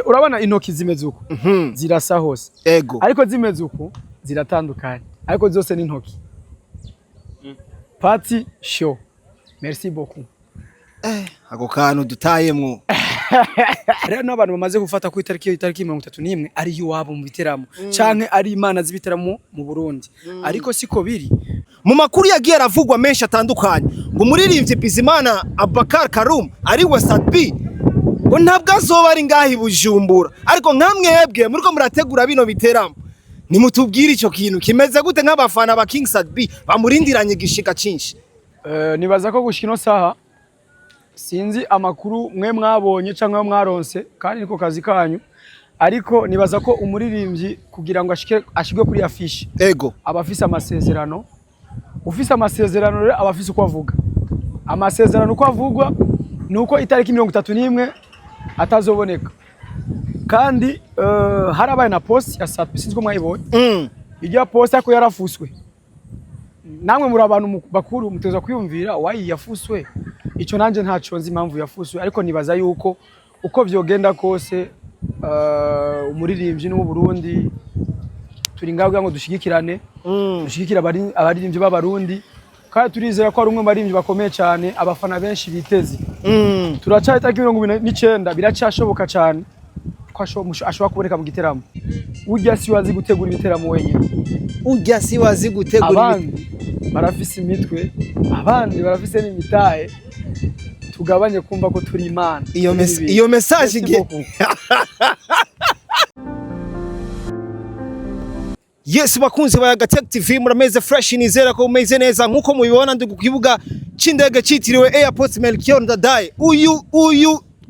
urabona intoki zimeze uko zirasa hose ego ariko zimeze uko ziratandukanye ariko zose ni intoki. Party show. Merci beaucoup. ako kantu dutayemwo rero n'abantu bamaze gufata ku itariki 31 ari yuwabo mu biteramo canke ari imana z'ibiteramo mu Burundi ariko siko biri. mu makuru yagiye aravugwa menshi atandukanye ngo umuririmbyi Bizimana Abubakar Karum ari we Sadbi ngo ntabwo azoba ari ngahi Bujumbura ariko nkamwebwe muriko murategura bino biteramo nimutubwire ico kintu kimeze gute nk'abafana ba King Sadbi bamurindiranye gishika cinshi. Nibaza ko gushika ino saha sinzi amakuru mwe mwabonye canke mwaronse kandi niko kazi kanyu ariko nibaza ko umuririmbyi kugira ngo ashike kuri affiche ego abafise amasezerano ufise amasezerano rero abafise uko avuga amasezerano uko avugwa nuko itariki 31 atazoboneka kandi harabaye na post ya Sadbi sinzi ko mwayibonye ijya post yako yarafuswe namwe muri abantu bakuru muteza kwiyumvira wayi yafuswe ico nanje ntaco nzi impamvu yafuswe ariko nibaza yuko uko vyogenda kose umuririmbyi n'u Burundi turi ngabwa ngo dushigikirane dushigikira abaririmbyi b'abarundi kandi turizera ko ari umwe baririmbyi bakomeye cyane abafana benshi biteze turacahita 29 biracashoboka cyane ko ashobora kuboneka mu giteramo. Urya si wazi gutegura ibiteramo wenyine urya si wazi gutegura abandi barafise imitwe abandi barafise n'imitahe tugabanye kumva ko turi imana iyo message ige Yes bakunzi ba Gatech TV murameze fresh nizera ko umeze neza nkuko mubibona ndi kukibuga c'indege citiriwe Airport Melchior Ndadaye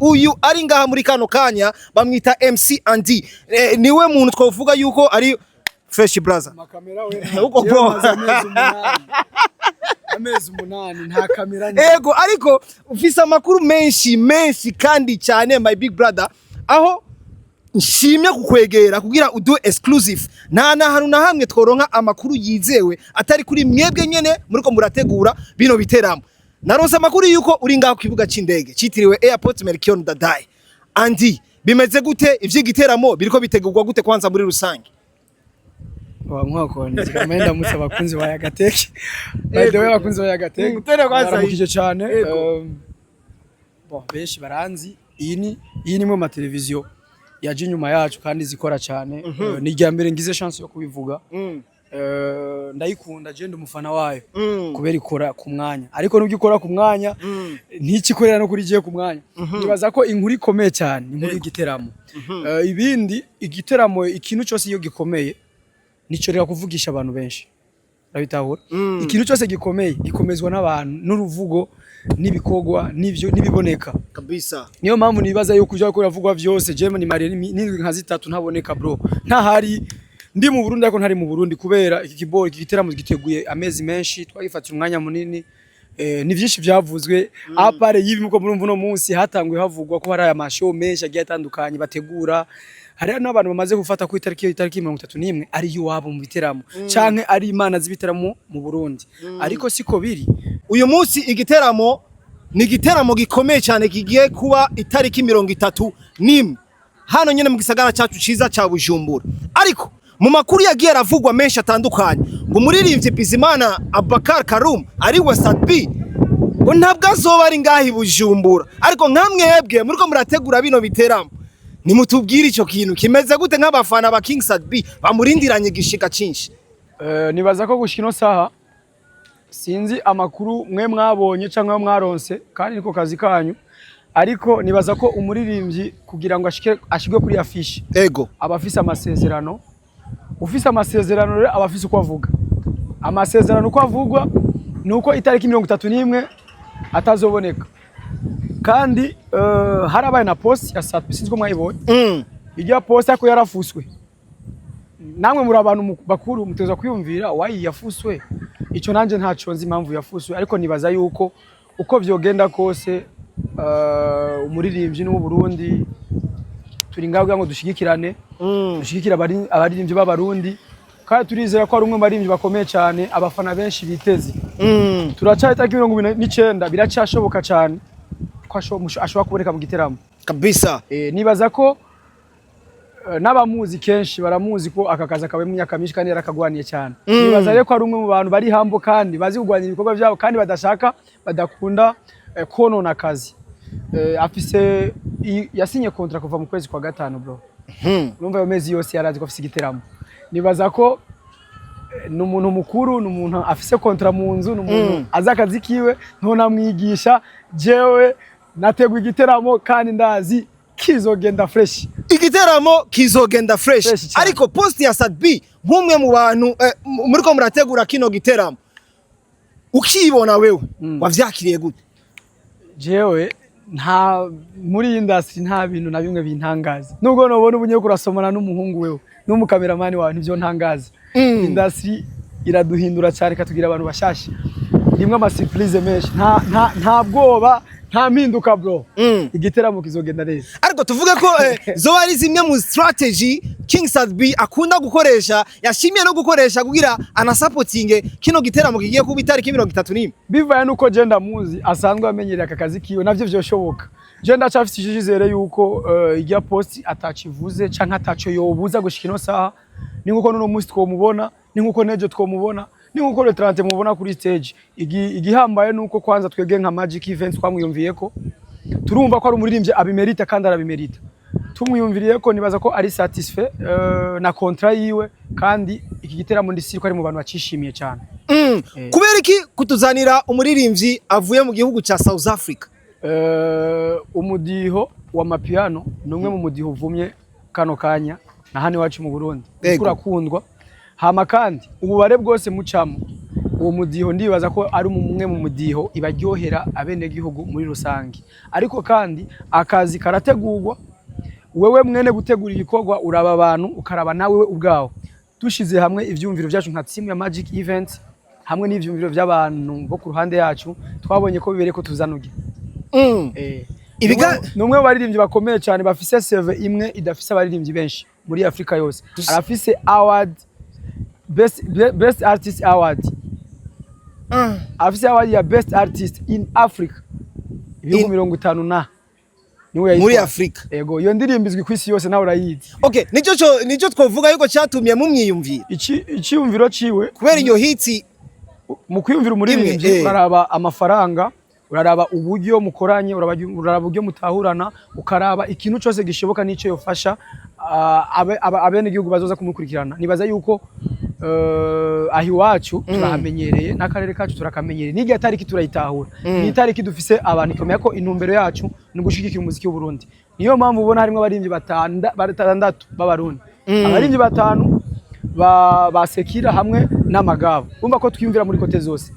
uyu ari ngaha muri kano kanya bamwita MC Andy niwe muntu twavuga yuko ari fresh brother makamera we uko amezi umunani nta kamera ego ariko ufise amakuru menshi kandi cyane my big brother aho nshimye kukwegera kugira udu exclusive nta hantu na hamwe tworonka amakuru yizewe atari kuri mwebwe nyene muriko murategura bino biteramo. Naronse amakuru yuko uri ngaho kibuga c'indege citiriwe Airport Melchior Ndadaye. Andy bimeze gute ivy'igiteramo biriko bitegurwa gute kwanza muri rusange? Mwako nikamenda musa bakunzi ba Gatech by the way bakunzi ba Gatech gutere kwanza yije cyane benshi baranzi iyi ni mu mateleviziyo yaje inyuma yacu kandi zikora cyane ni rya mbere ngize chance yo kubivuga ndayikunda je ndi umufana wayo kubera ikora ku mwanya ariko nubwo ikora ku mwanya ntikikorera no kuri giye ku mwanya nibaza ko inkuru ikomeye cyane inkuru y'igiteramo ibindi igiteramo ikintu cyose iyo gikomeye nico rero kuvugisha abantu benshi rabitahura ikintu cyose gikomeye gikomezwa n'abantu n'uruvugo n'ibikogwa n'ivyo nibiboneka kabisa niyo mpamvu nibaza yo kuja ko ravugwa vyose jeme ni Marie n'indwi nka zitatu ntaboneka bro ntahari ndi mu Burundi ariko ntari mu Burundi kubera iki kibori igiteramo giteguye amezi menshi twagifatira umwanya munini ni vyinshi byavuzwe apare yibi muko murumva no munsi hatangwe havugwa ko hari aya mashow menshi agiye atandukanye bategura hari n'abantu bamaze gufata ku itariki 31 ari yuwabo mu biteramo canke ari imana z'ibiteramo mu Burundi ariko siko biri. Uyu munsi igiteramo ni igiteramo gikomeye cyane kigiye kuba itariki 31 hano nyene mu gisagara cyacu ciza ca Bujumbura ariko mu makuru yagiye aravugwa menshi atandukanye ngo umuririmbyi Bizimana Abubakar Karum ari we Sadbi ngo ntabwo azoba ari ngahi Bujumbura ariko nkamwebwe muriko murategura bino biteramo nimutubwire ico kintu kimeze gute nk'abafana ba King Sadbi bamurindiranye gishika cinshi. Nibaza ko gushika ino saha sinzi amakuru mwe mwabonye canke mwaronse kandi niko kazi kanyu ariko nibaza ko umuririmbyi kugira ngo ashike kuri affiche ego abafise amasezerano ufise amasezerano rero abafise uko avuga amasezerano uko avugwa nuko itariki 31 atazoboneka kandi harabaye na post ya Sadbi sinzi ko mwayibonye ijya post yako yarafuswe namwe muri abantu bakuru muteza kwiyumvira wayi yafuswe ico nanje ntaco nzi impamvu yafuswe ariko nibaza yuko uko vyogenda kose umuririmbyi n'u Burundi turi ngabwa ngo dushigikirane dushigikira abaririmbyi b'abarundi kandi turizera ko ari umwe baririmbyi bakomeye cyane abafana benshi biteze turacahita 29 biracashoboka cyane ko ashobora kuboneka mu giteramo kabisa. Nibaza ko n'abamuzi kenshi baramuzi ko aka kazi akabaye mu myaka myinshi kandi yarakagwaniye cyane. Nibaza rero ko ari umwe mu bantu bari hambo kandi bazi kugwanira ibikorwa byabo kandi badakunda konona akazi. Afise yasinye contract kuva mu kwezi kwa gatanu bro. Urumva yo mezi yose yarazi ko afise igiteramo. Nibaza ko n'umuntu mukuru, n'umuntu afise contract mu nzu, n'umuntu azi akazi kiwe, ntonamwigisha jewe nategwa igiteramo kandi ndazi kizogenda fresh. Igiteramo kizogenda fresh. Ariko post ya Sadbi nk'umwe mu bantu muriko murategura kino giteramo ukibona wewe wavyakiriye gute? Jewe nta muri industry nta bintu na bimwe bintangaza. Nubwo nobona ubunye kurasomana n'umuhungu wewe n'umukameraman wawe nivyo ntangaza. Industry iraduhindura cyane katugira abantu bashasha. Rimwe ama surprise menshi. Nta bwoba, nta mpinduka bro. Igiteramo kizogenda neza. Ariko tuvuge ko zo ari zimwe mu strategy King Sadbi akunda gukoresha, yashimiye no gukoresha kugira anasupportinge kino giteramo kigiye kuba itariki 31. Bivaye nuko je ndamuzi asanzwe amenyereye aka kazi kiwe navyo vyoshoboka. Je ndacafite ijizere yuko ijya post atakivuze canke ataco yobuza gushika ino saha. Ni nkuko nuno musi twomubona, ni nkuko nejo twomubona, ni nkuko le 30 mubona kuri stage. Igihambaye nuko kwanza twege nka Magic Events twamwiyumviyeko. Turumva ko ari umuririmbye abimerita kandi arabimerita. Tumwiyumviriyeko nibaza ko ari satisfait na contrat yiwe kandi iki giteramo ndisiri ko ari mu bantu bacishimiye cyane. Kubera iki kutuzanira umuririmbyi avuye mu gihugu ca South Africa? Umudiho wa mapiano numwe mu mudiho uvumye kano kanya na hano iwacu mu Burundi. Kurakundwa. Hama kandi ububare bwose mucamo uwo mudiho ndibaza ko ari umwe mu mudiho ibaryohera abene gihugu muri rusangi. Ariko kandi akazi karategurwa, wewe mwene gutegura ibikorwa uraba abantu ukaraba nawe ubwawo. Dushize hamwe ivyumviro byacu nka team ya Magic Events hamwe n'ivyumviro by'abantu bo ku ruhande yacu twabonye ko bibereye ko tuzanuge. Ibiga numwe baririmbyi bakomeye cyane bafise CV imwe idafise abaririmbyi benshi muri Afrika yose. Arafise award best artist award. Afise award ya best artist in Africa. Ibihugu 50 na niwe muri Afrika. Ego iyo ndirimbizwe kwisi yose nawe urayizi. Okay, nico twovuga yuko cyatumye mu myiyumvira. Icyumviro ciwe kubera iyo hiti mu kwiyumvira umuririmbyi uraraba amafaranga, uraraba uburyo mukoranye, uraraba uburyo mutahurana, ukaraba ikintu cyose gishoboka nico yofasha abene gihugu bazoza kumukurikirana. Nibaza yuko ahi wacu turahamenyereye n'akarere kacu turakamenyereye n'igihe atariki turayitahura. Ni itariki dufise abantu ikomeye ko intumbero yacu ni gushigikira umuziki w'u Burundi. Niyo mpamvu ubona harimo abaririmbyi batandatu b'abarundi. Abaririmbyi batanu basekira hamwe n'amagabo. Umva ko twiyumvira muri kote zose.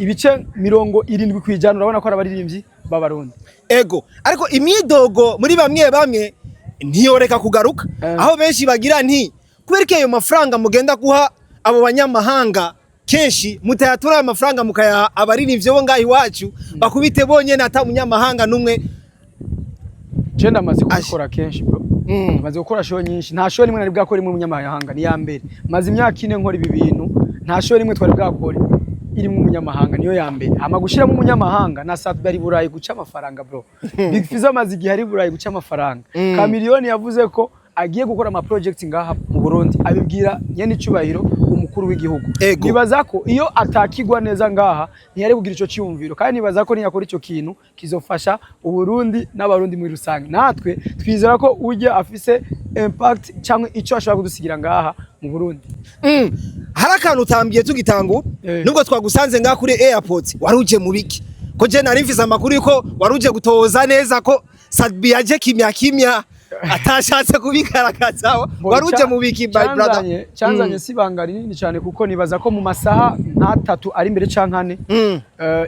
Ibice 70 kwijana urabona ko ari abaririmbyi b'abarundi. Ego, ariko imidogo muri bamwe ntiyoreka kugaruka. Aho benshi bagira nti kubera ko ayo mafaranga mugenda guha abo banyamahanga kenshi mutayatura ayo mafaranga mukaya abaririmbyi bo ngaho iwacu bakubite bonyene ata munyamahanga numwe. Je ndamaze gukora kenshi bro. Maze gukora show nyinshi. Nta show rimwe nari bwakora imwe munyamahanga ni ya mbere. Maze imyaka 4 nkora ibi bintu. Nta show rimwe twari bwakora iri mu munyamahanga niyo ya mbere. Ama gushira mu munyamahanga na Sadbi ari Burayi guca amafaranga bro. Big Fizzo maze igihe ari Burayi guca amafaranga. Chameleone yavuze ko agiye gukora ama project ngaha mu Burundi abibwira nyene icubahiro umukuru w'igihugu. Nibaza ko iyo atakigwa neza ngaha ntiyari kugira ico cyumviro kandi nibaza ko niyakora ico kintu kizofasha uburundi n'abarundi muri rusange. Natwe twizera ko ujye afise impact cyangwa ico ashobora kudusigira ngaha mu Burundi. Harakantu utambiye tugitangu nubwo twagusanze ngaha kuri airport waruje mu biki ko je nari mfise amakuru yuko waruje gutoza neza ko Sadbi yaje kimya atashatse kubigaragaza waruje mu biki by brother. Cyanzanye sibanga rinini cyane kuko nibaza ko mu masaha 3 ari imbere cankane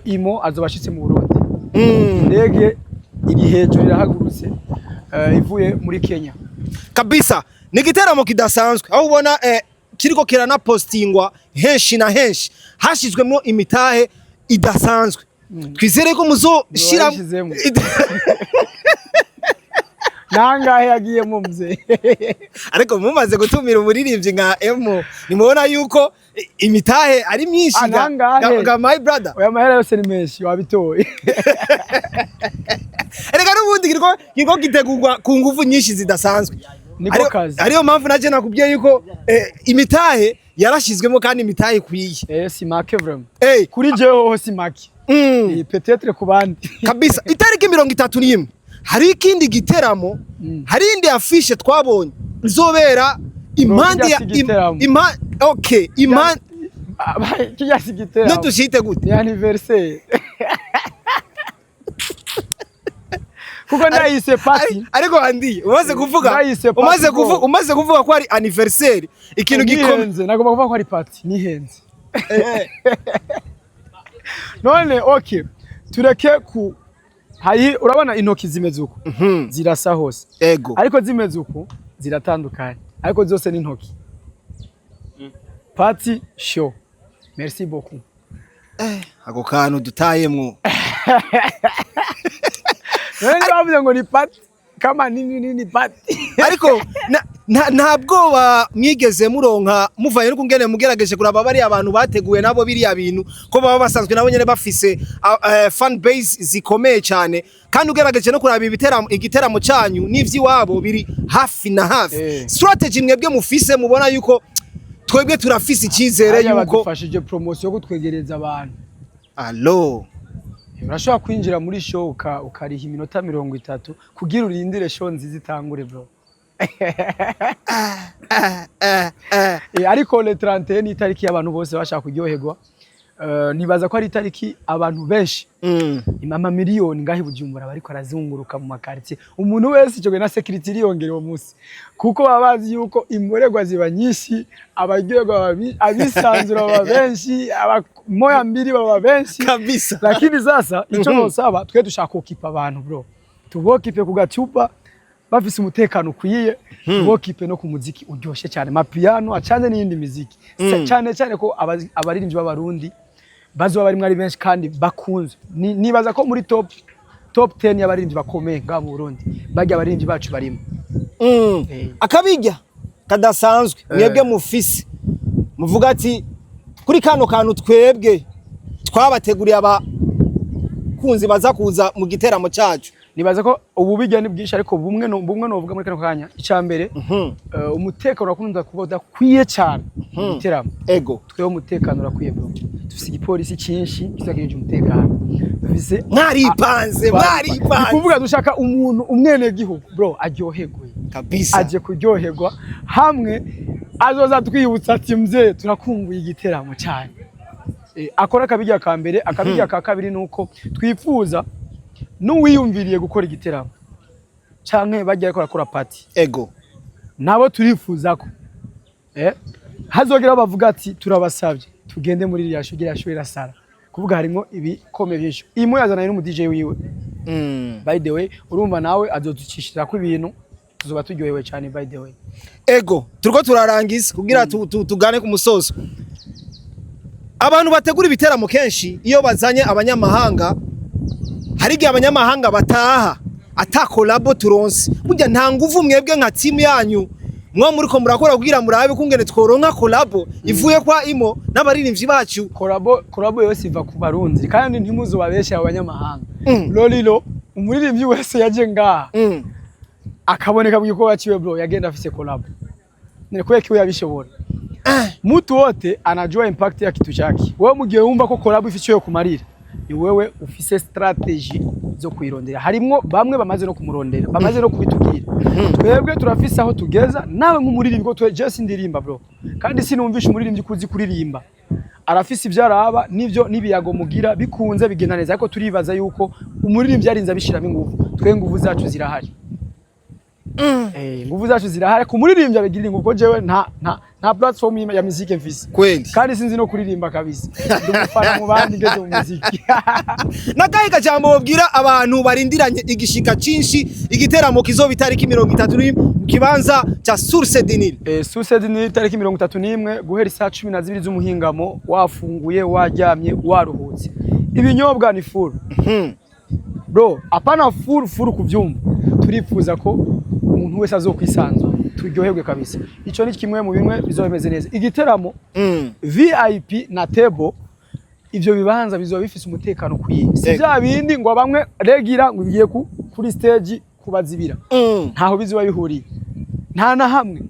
imo azobashitse mu Burundi. Ndege iri hejuru irahagurutse ivuye muri Kenya. Kabisa ni giteramo kidasanzwe aho ubona kiriko kirana postingwa henshi na henshi hashizwemo imitahe idasanzwe. Twizere ko muzoshira nangahe yagiye mu mze. Ariko mumaze gutumira umuririmbyi nka Emo nimubona yuko imitahe ari myinshi ga my brother. Oya mahera yose ni menshi wabitoye. Erega n'ubundi kiriko gitegurwa ku nguvu nyinshi zidasanzwe. niko kazi. Ariyo mpamvu naje nakubwiye yuko imitahe yarashizwemo kandi imitahe kwiye. Si make vraiment. Kuri jewe ho si make. Peut-être ku bandi. Kabisa. Itariki 31 hari ikindi giteramo, hari indi afishe twabonye izobera impande ya okay, impande kijya sigiteramo. No dushite gute? Ni anniversaire. Kuko ndayise party ariko andi umaze kuvuga ko ari anniversaire ikintu gikomeye nagomba kuvuga ko ari party nihenze. None okay tureke ku hayi urabona intoki zimeze uko zirasa hose ariko zimeze uko ziratandukanye ariko zose ni intoki. Party show merci beaucoup. Ako kantu dutayemwo none bavuze ngo ni party kama nini party ariko ntabwo mwigeze muronka muvaye no kungene mugerageje kuraba bari abantu bateguye nabo biriya bintu ko baba basanzwe nabo nyene bafise fan base zikomeye cyane kandi ugerageje no kuraba igiteramo cyanyu n'ivyi wabo biri hafi na hafi. Strategy mwebwe mufise mubona yuko twebwe turafise ikizere yuko badufashije promotion yo gutwegereza abantu. Allo urashobora kwinjira muri show ukariha iminota 30 kugira urindire show nziza itangure bro. Ariko le 31 ni itariki y'abantu bose bashaka kuryoherwa. Nibaza ko ari itariki abantu benshi imama miliyoni ngahi Bujumbura bariko arazunguruka mu makartie. Umuntu wese cyo na security riyongerewe munsi kuko babazi yuko imborerwa ziba nyinshi, abaryoherwa abisanzura baba benshi, moya mbiri baba benshi kabisa. Lakini sasa ico nosaba twe dushaka kukipa abantu bro, tubokipe ku gacupa bafise umutekano ukwiye, tubokipe no ku muziki uryoshe cyane, mapiano acane n'indi muziki cyane cyane ko abaririmbyi b'abarundi bazo bari mwari benshi kandi bakunze. Nibaza ko muri top 10 y'abaririmbyi bakomeye nga mu Burundi bajya abaririmbyi bacu barimo. Akabijya kadasanzwe mwebwe mufise muvuga ati kuri kano kantu twebwe twabateguriye abakunzi baza kuza mu giteramo cyacu. Nibaza ko ububijya ni bwinshi ariko bumwe novuga muri kano kanya icambere umutekano urakunda kuboda kwiye cyane giteramo. Tweho umutekano urakwiye bro, dufise igipolisi cyinshi kizageje umutekano, dufise mwaripanze kuvuga dushaka umuntu umwene gihugu bro aryoherwe kabisa, aje kuryoherwa hamwe azoza twibutsa ati mzee turakumbuye igiteramo cyane. Akora kabijya ka mbere, akabijya ka kabiri nuko twifuza n'uwiyumviriye gukora igiteramo canke bajya akora party nabo turifuza ko hazogera bavuga ati turabasabye tugende muri iriya show irasara kuvuga harimo ibikomeye byinshi. Imo yazana n'umu DJ wiwe by the way urumva nawe azoducishira ko ibintu tuzoba turyohewe cyane by the way. Turiko turarangiza kugira tugane ku musozo. Abantu bategura ibiteramo kenshi iyo bazanye abanyamahanga hari gihe abanyamahanga bataha ata collabo turonse, burya nta nguvu mwebwe nka team yanyu mwa muriko murakora kugira murabe kungene tworonka collabo ivuye kwa Imo n'abaririmbyi bacu. Collabo yose iva ku Barundi kandi ntimuzo babesha abanyamahanga. Lolilo umuririmbyi wese yaje ngaha akaboneka mu gikorwa ciwe bro yagenda afise collabo. Nikuye kiwe yabishobora. Mtu wote anajua impact ya kitu chake. Wewe mugiye wumva ko collabo ifise yo kumarira, ni wewe ufise strategy zo kwirondera. Harimwo bamwe bamaze no kumurondera, bamaze no kubitubwira. Twebwe turafise aho tugeza, nawe nk'umuririmbyi ko just indirimba bro. Kandi sinumvisha umuririmbyi kuzi kuririmba. Arafise ivyaraba nivyo nibiyago mugira bikunze bigenda neza, ariko turibaza yuko umuririmbyi yarinze abishiramo ingufu. Twe nguvu zacu zirahari. Nguvu zacu zirahari ku muririmbyi abigirira ingufu. Jewe nta platform ya muziki mfise kweli, kandi sinzi no kuririmba kabisa. Ndumufana mu bandi ngeze mu muziki. Nakaye kajambo bobwira abantu barindiranye igishika cinshi igiteramo kizoba itariki 31 mu kibanza cha Source du Nil. Source du Nil itariki 31 guhera saa 12 z'umuhingamo, wafunguye waryamye waruhutse. Ibinyobwa ni full bro, apana full kuvyumva. Turifuza ko umuntu wese azokwisanzura turyoherwe kabisa. Ico ni kimwe mu bimwe bizobemeze neza. Igiteramo VIP na table ivyo bibanza bizoba bifise umutekano kwiye. Si bya bindi ngo bamwe regira ngo bigiye kuri stage kubazibira. Ntaho bizoba bihuriye. nta na hamwe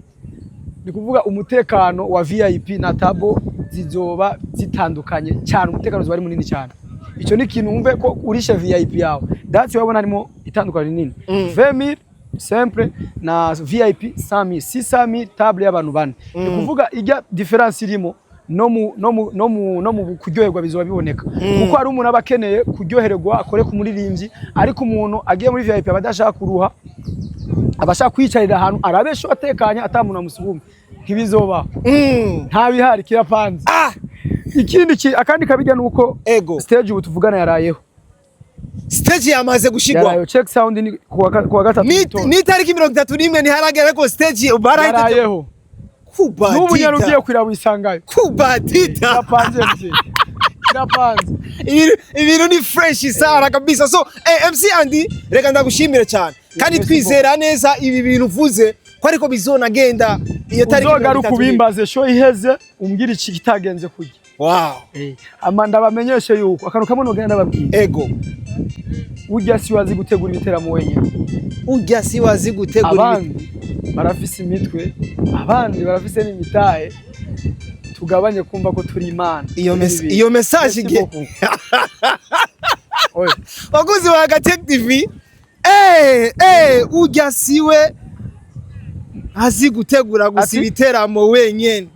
ni kuvuga umutekano wa VIP na tabo zizoba zitandukanye cyane, umutekano uzoba ari munini cyane. Icyo ni kintu umve ko urishe VIP yawe, that's wabona harimo itandukanye nini. 20000 simple na VIP 100000 600000 table y'abantu bane. Ni kuvuga ijya difference irimo no mu kuryoherwa bizoba biboneka, kuko hari umuntu abakeneye kuryoherwa akore ku muririmbyi, ariko umuntu agiye muri VIP abadashaka kuruha, abashaka kwicarira ahantu arabesho atekanye atamuntu amusubume, ntibizoba nta bihari kirapanze. Ikindi akandi kabijya nuko stage ubu tuvugana yarayeho, stage yamaze gushigwa, yarayeho check sound ni kuwa gatatu ni tariki 31 ni haragera ko stage yarayeho. Kuba n'ubu nyarugiye kwira wisangayo kuba tita kirapanze mje kirapanze, ibintu ni fresh sara kabisa. So MC Andy, reka ndagushimire cyane kandi twizera neza ibi bintu uvuze ko ariko bizonagenda iyo tariki uzogaruka ubimbaze show iheze umbwira iki kitagenze kujya. Wow. Amanda bamenyeshe yuko akantu kamwe nogenda babwira ego ujya si wazi gutegura ibiteramo wenyine, ujya si wazi gutegura, abandi barafise imitwe, abandi barafise n'imitahe, tugabanye kumva ko turi imana. Iyo message ge oye baguzi wa Gatech TV, ujya siwe azi gutegura gusa ibiteramo wenyene.